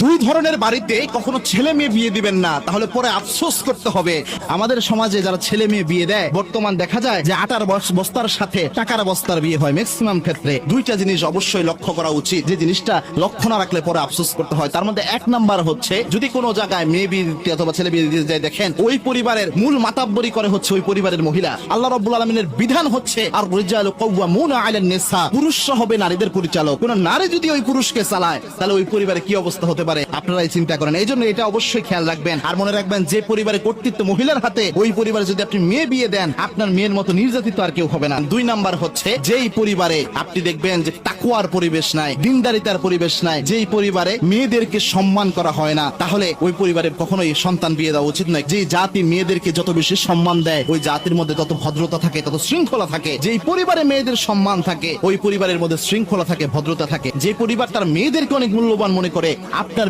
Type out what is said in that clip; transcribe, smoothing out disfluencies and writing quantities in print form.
দুই ধরনের বাড়িতে কখনো ছেলে মেয়ে বিয়ে দিবেন না, তাহলে পরে আফসোস করতে হবে। আমাদের সমাজে যারা ছেলে মেয়ে বিয়ে দেয়, বর্তমান দেখা যায় যে আটার বস্তার সাথে টাকার বস্তার বিয়ে হয়। ম্যাক্সিমাম ক্ষেত্রে দুইটা জিনিস অবশ্যই লক্ষ্য করা উচিত, যে জিনিসটা লক্ষ্য না রাখলে পরে আফসোস করতে হয়। তার মধ্যে এক নাম্বার হচ্ছে, যদি কোনো জায়গায় মেয়ে বিয়ে দিতে অথবা ছেলে বিয়ে দিতে যায়, দেখেন ওই পরিবারের মূল মাতাব্বরি করে হচ্ছে ওই পরিবারের মহিলা। আল্লাহ রাব্বুল আলামিনের বিধান হচ্ছে আর রিজালু কাওয়ামুনা আলান নিসা, পুরুষরা হবে নারীদের পরিচালক। কোন নারী যদি ওই পুরুষকে চালায়, তাহলে ওই পরিবারে কি অবস্থা হতে পারে আপনারাই চিন্তা করেন। এই জন্য এটা অবশ্যই খেয়াল রাখবেন। আর মনে রাখবেন, যে পরিবারে কর্তৃত্ব মহিলার হাতে, ওই পরিবারে যদি আপনি মেয়ে বিয়ে দেন, আপনার মেয়ের মতো নির্যাতিত আর কেউ হবে না। দুই নাম্বার হচ্ছে, যেই পরিবারে আপনি দেখবেন যে তাকওয়ার পরিবেশ নাই, দিনদারিতার পরিবেশ নাই, যেই পরিবারে মেয়েদেরকে সম্মান করা হয় না, তাহলে ওই পরিবারে কখনোই সন্তান বিয়ে দেওয়া উচিত নয়। যে জাতি মেয়েদেরকে যত বেশি সম্মান দেয়, ওই জাতির মধ্যে তত ভদ্রতা থাকে, তত শৃঙ্খলা থাকে। যেই পরিবারে মেয়েদের সম্মান থাকে, ওই পরিবারের মধ্যে শৃঙ্খলা থাকে, ভদ্রতা থাকে। যে পরিবার তার মেয়েদেরকে অনেক মূল্যবান মনে করে, আপনার